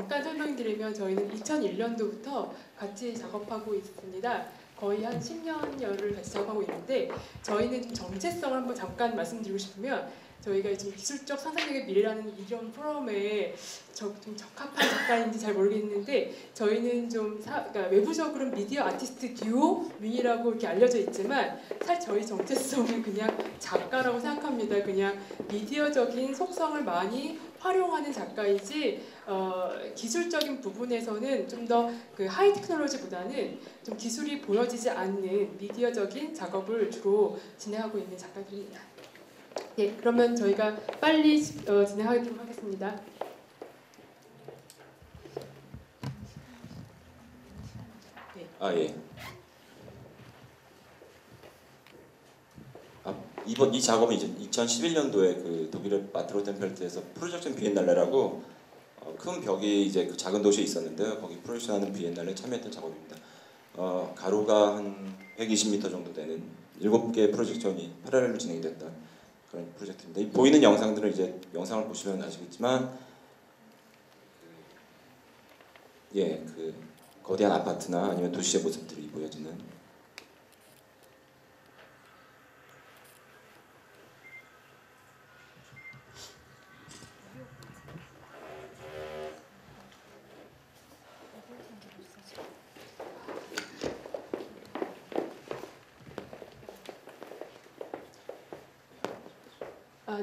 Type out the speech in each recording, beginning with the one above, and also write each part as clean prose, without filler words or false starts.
잠깐 설명드리면 저희는 2001년도부터 같이 작업하고 있습니다. 거의 한 10년여를 같이 작업하고 있는데 저희는 좀 정체성을 한번 잠깐 말씀드리고 싶으면 저희가 지금 기술적 상상력의 미래라는 이런 포럼에 좀 적합한 작가인지 잘 모르겠는데 저희는 좀 그러니까 외부적으로는 미디어 아티스트 듀오명이라고 이렇게 알려져 있지만 사실 저희 정체성은 그냥 작가라고 생각합니다. 그냥 미디어적인 속성을 많이 활용하는 작가이지 기술적인 부분에서는 좀 더 그 하이 테크놀로지보다는 좀 기술이 보여지지 않는 미디어적인 작업을 주로 진행하고 있는 작가들입니다. 네, 그러면 저희가 빨리 진행하도록 하겠습니다. 네. 예. 이 작업은 이제 2011년도에 그 독일의 바트로텐펠트에서 프로젝션 비엔날레라고 큰 벽이 이제 그 작은 도시에 있었는데요. 거기 프로젝션하는 비엔날레에 참여했던 작업입니다. 가로가 한 120m 정도 되는 7개의 프로젝션이 파랄렐로 진행이 됐던 그런 프로젝트입니다. 이 보이는 영상들은 이제 영상을 보시면 아시겠지만 그 거대한 아파트나 아니면 도시의 모습들이 보여지는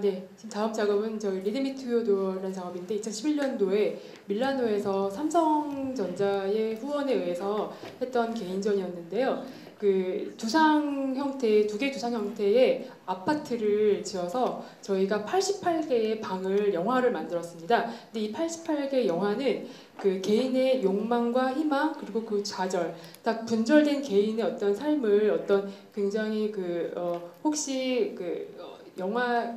네. 지금 다음 작업은 저희 리드미투요도라는 작업인데 2011년도에 밀라노에서 삼성전자의 후원에 의해서 했던 개인전이었는데요. 그 두상 형태, 두 개의 두상 형태의 아파트를 지어서 저희가 88개의 방을 영화를 만들었습니다. 근데 이 88개의 영화는 그 개인의 욕망과 희망 그리고 그 좌절, 딱 분절된 개인의 어떤 삶을 어떤 굉장히 혹시 영화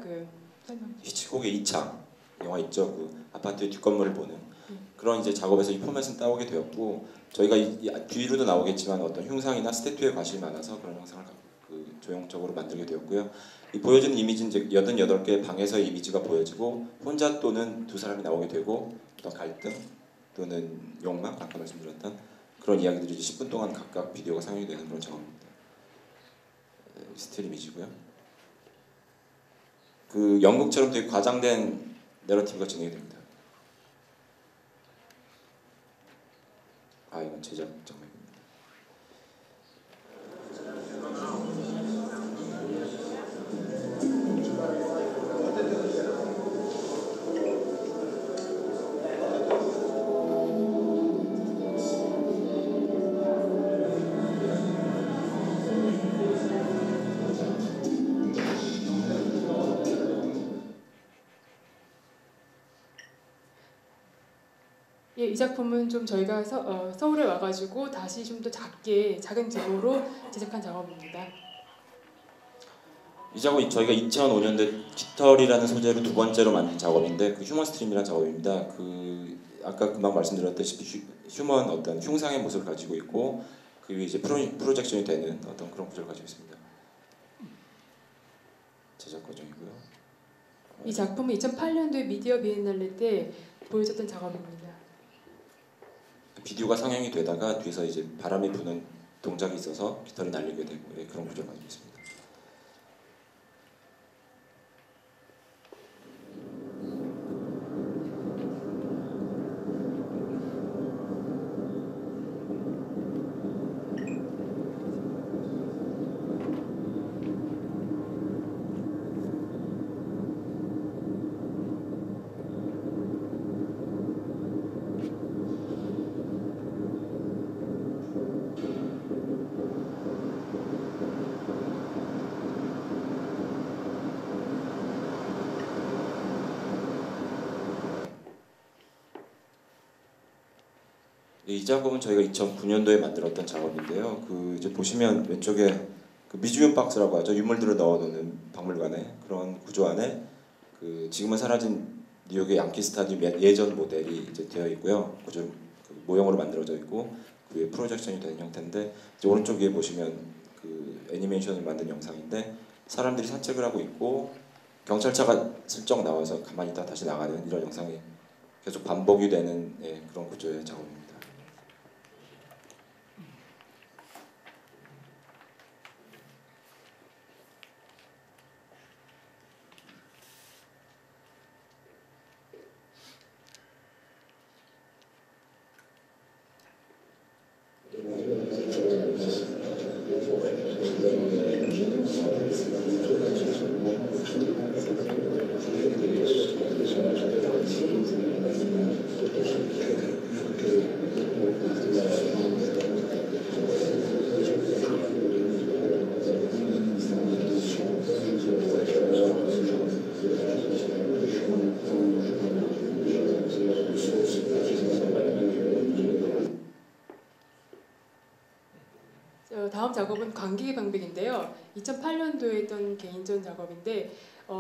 히치콕의 이창 영화 있죠. 그 아파트의 뒷건물을 보는 그런 이제 작업에서 이 포맷은 따오게 되었고 저희가 뒤로도 나오겠지만 어떤 흉상이나 스태투에 관심이 많아서 그런 영상을 조형적으로 만들게 되었고요. 이 보여지는 이미지는 이제 88개의 방에서의 이미지가 보여지고 혼자 또는 두 사람이 나오게 되고 어떤 갈등 또는 욕망 아까 말씀드렸던 그런 이야기들이 10분 동안 각각 비디오가 상영이 되는 그런 작업입니다. 스틸 이미지고요. 그 연극처럼 되게 과장된 내러티브가 진행이 됩니다. 이건 제작 장면입니다. 이 작품은 좀 저희가 서울에 와가지고 다시 좀 더 작은 규모로 제작한 작업입니다. 이 작업이 저희가 2005년도에 깃털이라는 소재로 두 번째로 만든 작업인데 그 휴먼 스트림이라는 작업입니다. 아까 금방 말씀드렸다시피 휴먼 어떤 흉상의 모습을 가지고 있고 그 위에 이제 프로젝션이 되는 어떤 그런 구조를 가지고 있습니다. 제작 과정이고요. 이 작품은 2008년도에 미디어 비엔날레 때 보여줬던 작업입니다. 비디오가 상영이 되다가 뒤에서 이제 바람이 부는 동작이 있어서 깃털이 날리게 되고 그런 구조를 가지고 있습니다. 이 작업은 저희가 2009년도에 만들었던 작업인데요. 이제 보시면 왼쪽에 그 뮤지엄 박스라고 하죠. 유물들을 넣어놓는 박물관에 그런 구조 안에 지금은 사라진 뉴욕의 양키 스타디움 예전 모델이 이제 되어 있고요. 모형으로 만들어져 있고 그 위에 프로젝션이 되는 형태인데 이제 오른쪽 위에 보시면 애니메이션을 만든 영상인데 사람들이 산책을 하고 있고 경찰차가 슬쩍 나와서 가만히 있다가 다시 나가는 이런 영상이 계속 반복이 되는 그런 구조의 작업입니다. 다음 작업은 관객의 방백인데요. 2008년도에 했던 개인전 작업인데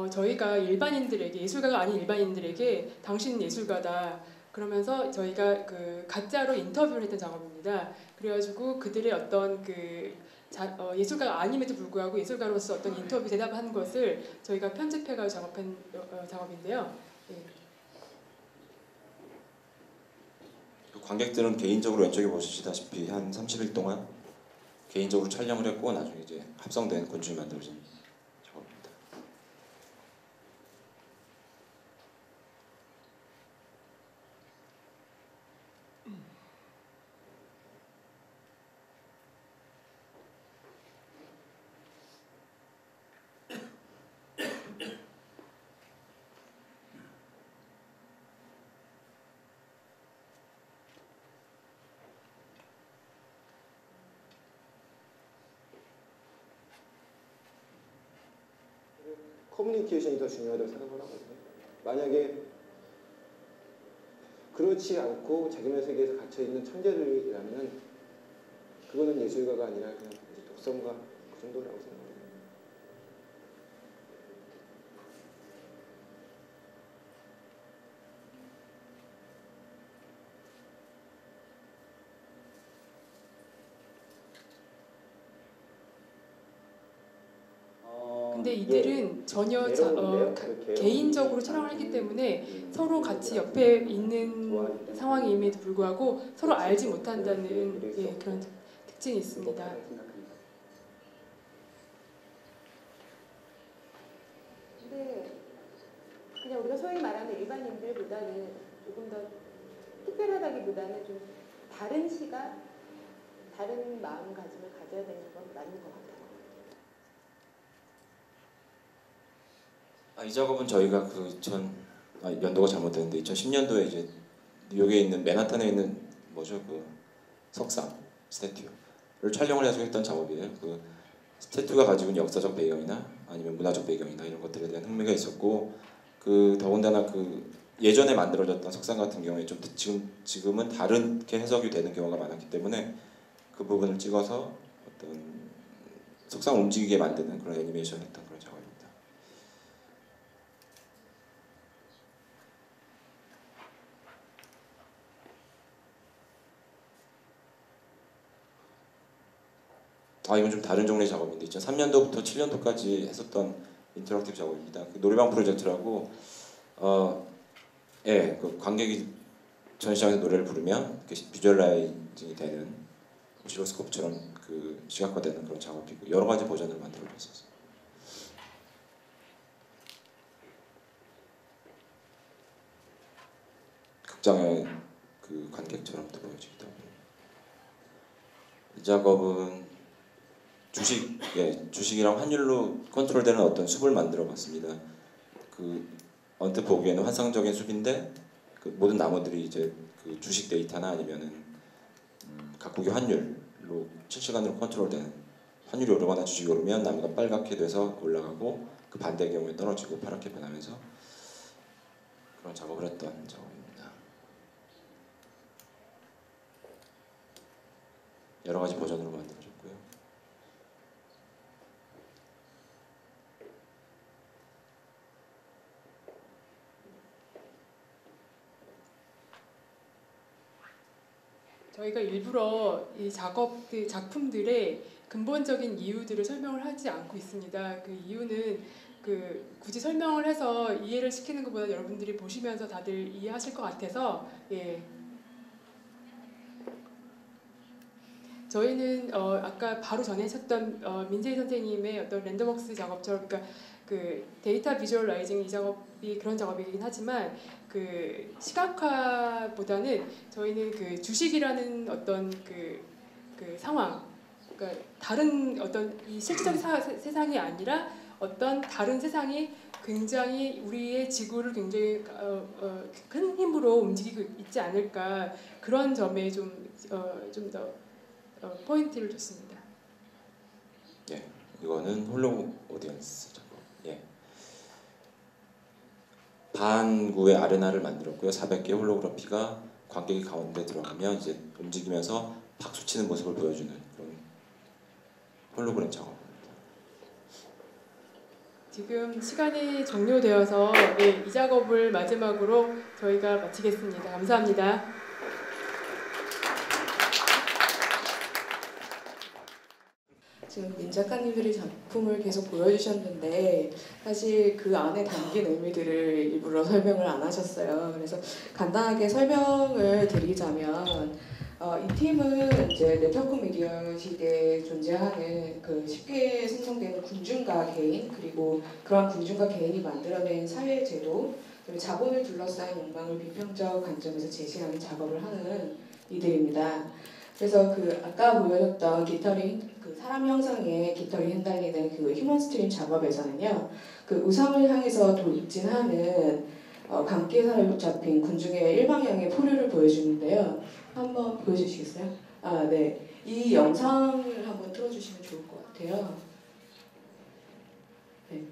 저희가 일반인들에게 예술가가 아닌 일반인들에게 당신은 예술가다 그러면서 저희가 그 가짜로 인터뷰를 했던 작업입니다. 그래가지고 그들의 어떤 예술가가 아님에도 불구하고 예술가로서 어떤 인터뷰 대답한 것을 저희가 편집해가지고 작업한 작업인데요. 예. 관객들은 개인적으로 왼쪽에 보시다시피 한 30일 동안 개인적으로 촬영을 했고 나중에 이제 합성된 곤충이 만들어진 작업입니다. 커뮤니케이션이 더 중요하다고 생각을 하거든요. 만약에 그렇지 않고 자기네 세계에서 갇혀있는 천재들이라면 그거는 예술가가 아니라 그냥 독성가 그 정도라고 생각합니다. 근데 이들은 전혀 개인적으로 촬영을 했기 때문에 서로 같이 옆에 있는 상황임에도 불구하고 서로 알지 못한다는 그런 특징이 있습니다. 근데 그냥 우리가 소위 말하는 일반인들보다는 조금 더 특별하다기보다는 좀 다른 시각, 다른 마음가짐을 가져야 되는 건 맞는 것 같아요. 이 작업은 저희가 연도가 잘못됐는데 2010년도에 이제 뉴욕에 있는 맨하탄에 있는 그 석상 스태튜를 촬영을 해서 했던 작업이에요. 그 스태튜가 가지고 있는 역사적 배경이나 아니면 문화적 배경이나 이런 것들에 대한 흥미가 있었고 더군다나 예전에 만들어졌던 석상 같은 경우에 좀 지금은 다르게 해석이 되는 경우가 많았기 때문에 그 부분을 찍어서 어떤 석상 움직이게 만드는 그런 애니메이션을 했던 그런 작업입니다. 이건 좀 다른 종류의 작업인데 2003년도부터 7년도까지 했었던 인터랙티브 작업입니다. 노래방 프로젝트라고 그 관객이 전시장에서 노래를 부르면 비주얼라이징이 되는 오시로스코프처럼 시각화되는 그런 작업이고 여러 가지 버전을 만들어줬었어요. 극장의 관객처럼 보여지기도 하고 이 작업은 주식이랑 환율로 컨트롤되는 어떤 숲을 만들어봤습니다. 언뜻 보기에는 환상적인 숲인데 모든 나무들이 이제 주식 데이터나 아니면은 각국의 환율로 실시간으로 컨트롤되는 환율이 오르거나 주식이 오르면 나무가 빨갛게 돼서 올라가고 반대의 경우에 떨어지고 파랗게 변하면서 그런 작업을 했던 작업입니다. 여러 가지 버전으로 만들어졌고요. 저희가 일부러 이 작품들의 근본적인 이유들을 설명을 하지 않고 있습니다. 그 이유는 굳이 설명을 해서 이해를 시키는 것보다 여러분들이 보시면서 다들 이해하실 것 같아서 예. 저희는 아까 바로 전에 하셨던 민재희 선생님의 어떤 랜덤웍스 작업처럼 그러니까 그 데이터 비주얼라이징 이 작업이 그런 작업이긴 하지만 그 시각화보다는 저희는 그 주식이라는 어떤 그 상황 그러니까 다른 어떤 이 실질적 세상이 아니라 어떤 다른 세상이 굉장히 우리의 지구를 굉장히 큰 힘으로 움직이고 있지 않을까 그런 점에 좀 더 포인트를 줬습니다. 예, 이거는 홀로 오디언스 작업. 예. 반구의 아레나를 만들었고요. 400개의 홀로그래피가 관객이 가운데 들어가면 이제 움직이면서 박수 치는 모습을 보여주는 그런 홀로그램 작업입니다. 지금 시간이 종료되어서 네, 이 작업을 마지막으로 저희가 마치겠습니다. 감사합니다. 지금 민 작가님들이 작품을 계속 보여주셨는데 사실 그 안에 담긴 의미들을 일부러 설명을 안 하셨어요. 그래서 간단하게 설명을 드리자면 이 팀은 이제 네트워크 미디어 시대에 존재하는 그 쉽게 생성되는 군중과 개인 그리고 그런 군중과 개인이 만들어낸 사회 제도 그리고 자본을 둘러싸인 욕망을 비평적 관점에서 제시하는 작업을 하는 이들입니다. 그래서 그 아까 보여줬던 깃털이 그 사람 형상의 깃털이 흩날리는 그 휴먼 스트림 작업에서는요, 그 우상을 향해서 돌진하는 감기에 사로잡힌 군중의 일방향의 포류를 보여주는데요. 한번 보여주시겠어요? 아, 네. 이 영상을 한번 틀어주시면 좋을 것 같아요. 네.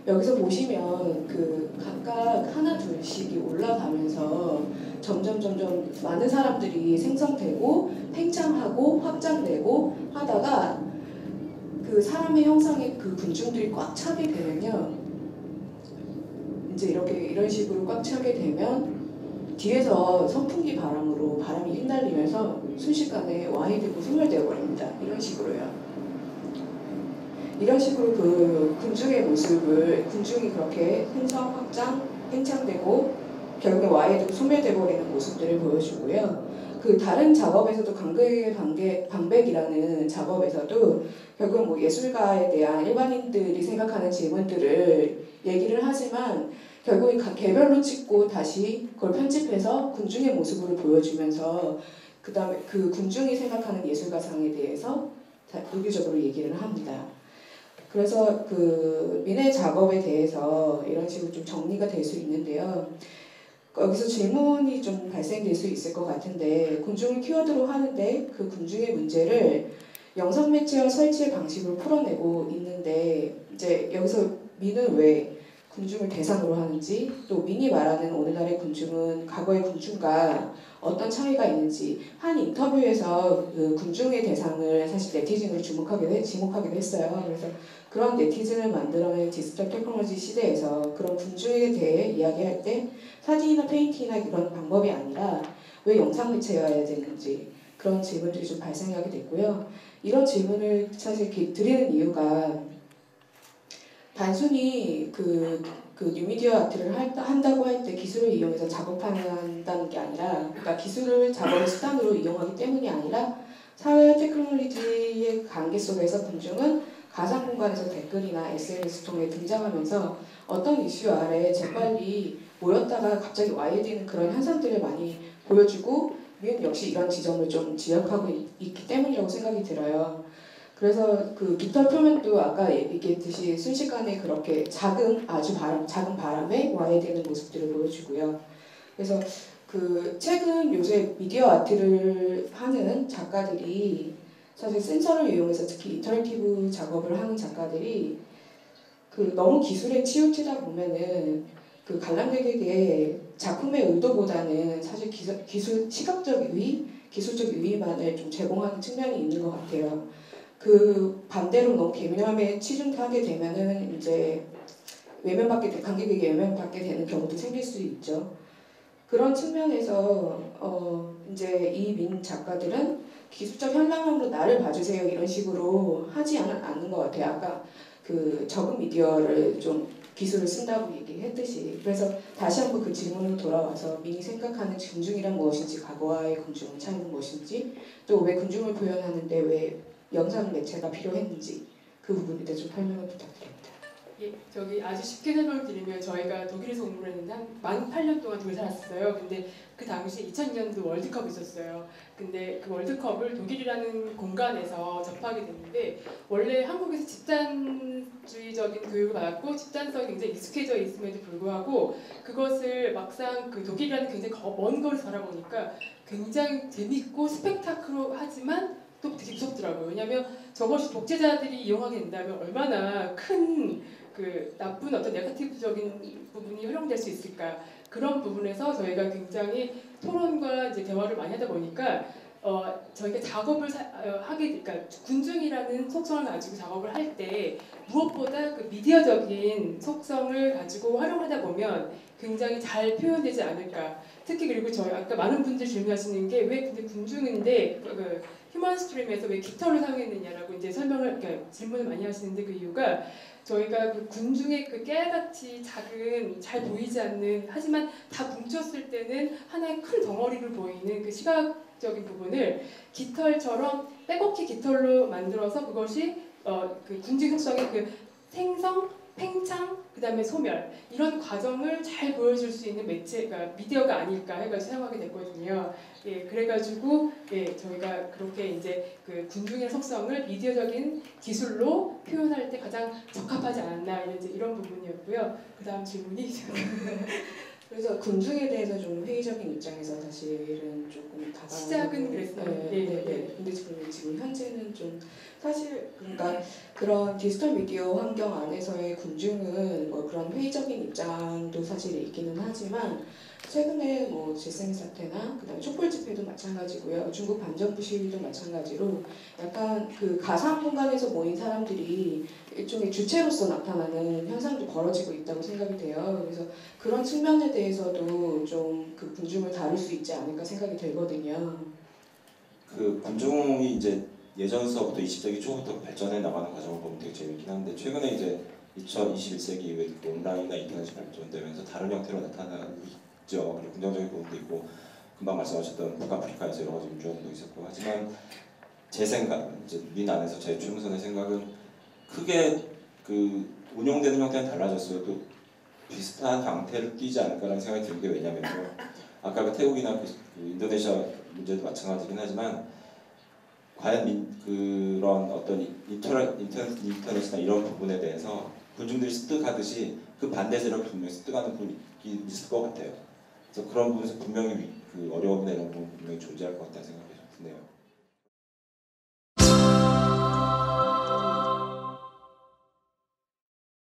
여기서 보시면 그 각각 하나 둘씩이 올라가면서 점점 많은 사람들이 생성되고 팽창하고 확장되고 하다가 그 사람의 형상의 그 군중들이 꽉 차게 되면요, 이제 이런 식으로 꽉 차게 되면 뒤에서 선풍기 바람으로 바람이 휘날리면서 순식간에 와해되고 소멸되어 버립니다. 이런 식으로요. 이런 식으로 그 군중의 모습을 군중이 그렇게 생성, 확장, 팽창되고 결국에 와해되고 소멸되어 버리는 모습들을 보여주고요. 그 다른 작업에서도 강극의 방백이라는 작업에서도 결국 뭐 예술가에 대한 일반인들이 생각하는 질문들을 얘기를 하지만 결국에 각 개별로 찍고 다시 그걸 편집해서 군중의 모습으로 보여주면서 그 다음에 그 군중이 생각하는 예술가상에 대해서 의교적으로 얘기를 합니다. 그래서 그 민의 작업에 대해서 이런 식으로 좀 정리가 될 수 있는데요. 여기서 질문이 좀 발생될 수 있을 것 같은데 군중을 키워드로 하는데 그 군중의 문제를 영상 매체와 설치의 방식으로 풀어내고 있는데 이제 여기서 민은 왜 군중을 대상으로 하는지 또 민이 말하는 오늘날의 군중은 과거의 군중과 어떤 차이가 있는지 한 인터뷰에서 그 군중의 대상을 사실 네티즌으로 지목하기도 했어요. 그래서 그런 네티즌을 만들어낸 디지털 테크놀로지 시대에서 그런 군중에 대해 이야기할 때 사진이나 페인팅이나 이런 방법이 아니라 왜 영상 매체여야 되는지 그런 질문들이 좀 발생하게 됐고요. 이런 질문을 사실 드리는 이유가 단순히 그 뉴미디어 아트를 한다고 할 때 기술을 이용해서 작업한다는 게 아니라 그러니까 기술을 작업의 수단으로 이용하기 때문이 아니라 사회 테크놀로지의 관계 속에서 군중은 가상 공간에서 댓글이나 SNS 통해 등장하면서 어떤 이슈 아래 재빨리 모였다가 갑자기 와해되는 그런 현상들을 많이 보여주고 민 역시 이런 지점을 좀 지적하고 있기 때문이라고 생각이 들어요. 그래서 그 깃털 표면도 아까 얘기했듯이 순식간에 그렇게 작은 바람에 와해되는 모습들을 보여주고요. 그래서 그 최근 요새 미디어 아트를 하는 작가들이 사실 센서를 이용해서 특히 이터레이티브 작업을 하는 작가들이 그 너무 기술에 치우치다 보면은 그 관람객에게 작품의 의도보다는 사실 시각적 유의, 기술적 유의만을 좀 제공하는 측면이 있는 것 같아요. 그 반대로 너무 개념에 치중하게 되면은 이제 관객에게 외면받게 되는 경우도 생길 수 있죠. 그런 측면에서 이제 이 민 작가들은 기술적 현장으로 나를 봐주세요 이런 식으로 하지 않는 것 같아요. 아까 그 적응 미디어를 좀 기술을 쓴다고 얘기했듯이. 그래서 다시 한번 그 질문으로 돌아와서 민이 생각하는 군중이란 무엇인지, 과거와의 군중의 차이는 무엇인지, 또 왜 군중을 표현하는데 왜 영상 매체가 필요했는지 그 부분에 대해 좀 설명을 부탁드립니다. 예, 저기 아주 쉽게 설명드리면 저희가 독일에서 공부를 했는데 한 만 8년 동안 독일 살았어요. 근데 그 당시 2002년도 월드컵이 있었어요. 근데 그 월드컵을 독일이라는 공간에서 접하게 됐는데 원래 한국에서 집단주의적인 교육을 받았고 집단성이 굉장히 익숙해져 있음에도 불구하고 그것을 막상 그 독일이라는 굉장히 먼 거리에서 바라보니까 굉장히 재밌고 스펙타클하지만 또 되게 무섭더라고요. 왜냐하면 저것이 독재자들이 이용하게 된다면 얼마나 큰 그 나쁜 어떤 네거티브적인 부분이 활용될 수 있을까. 그런 부분에서 저희가 굉장히 토론과 이제 대화를 많이 하다 보니까 저희가 작업을 하게, 그러니까 군중이라는 속성을 가지고 작업을 할 때 무엇보다 그 미디어적인 속성을 가지고 활용하다 보면 굉장히 잘 표현되지 않을까. 특히 그리고 저희 아까 많은 분들이 질문하시는 게 왜 근데 군중인데 그 휴먼 스트림에서 왜 깃털을 사용했느냐라고 이제 그러니까 질문을 많이 하시는데 그 이유가 저희가 그 군중의 그 깨알같이 작은 잘 보이지 않는 하지만 다 뭉쳤을 때는 하나의 큰 덩어리로 보이는 그 시각적인 부분을 깃털처럼 빼곡히 깃털로 만들어서 그것이 그 군중 속성의 그 생성, 팽창, 그다음에 소멸 이런 과정을 잘 보여줄 수 있는 매체, 그러니까 미디어가 아닐까 해가지고 사용하게 됐거든요. 예, 그래가지고 예, 저희가 그렇게 이제 그 군중의 속성을 미디어적인 기술로 표현할 때 가장 적합하지 않았나 이런 부분이었고요. 그다음 질문이 그래서 군중에 대해서 좀 회의적인 입장에서 사실은 조금 다가가는 시작은 그랬어요. 네. 근데 지금 현재는 좀 사실 그러니까 그런 디지털 미디어 환경 안에서의 군중은 뭐 그런 회의적인 입장도 사실 있기는 하지만 최근에 뭐 제스민 사태나 그다음에 촛불 집회도 마찬가지고요. 중국 반정부 시위도 마찬가지로 약간 그 가상 공간에서 모인 사람들이 일종의 주체로서 나타나는 현상도 벌어지고 있다고 생각이 돼요. 그래서 그런 측면에 대해서도 좀 그 군중을 다룰 수 있지 않을까 생각이 들거든요. 그 군중이 이제 예전서부터 20세기 초부터 발전해 나가는 과정을 보면 되게 재밌긴 한데 최근에 이제 2021세기 이후에 온라인이나 인터넷이 발전되면서 다른 형태로 나타나고 있죠. 그리고 긍정적인 부분도 있고 금방 말씀하셨던 북아프리카에서 여러 가지 민주화운동도 있었고 하지만 제 생각, 이제 민 안에서 제 최우선의 생각은 크게 그 운용되는 형태는 달라졌어도 비슷한 형태를 띠지 않을까라는 생각이 드는 게 왜냐면요. 아까 그 태국이나 그 인도네시아 문제도 마찬가지긴 하지만 과연 그런 어떤 인터넷이나 이런 부분에 대해서 군중들이 습득하듯이 그 반대 세력이 분명히 습득하는 부분이 있을 것 같아요. 그래서 그런 부분에서 분명히 그 어려움이나 이런 부분 분명히 존재할 것 같다는 생각이 좀 드네요.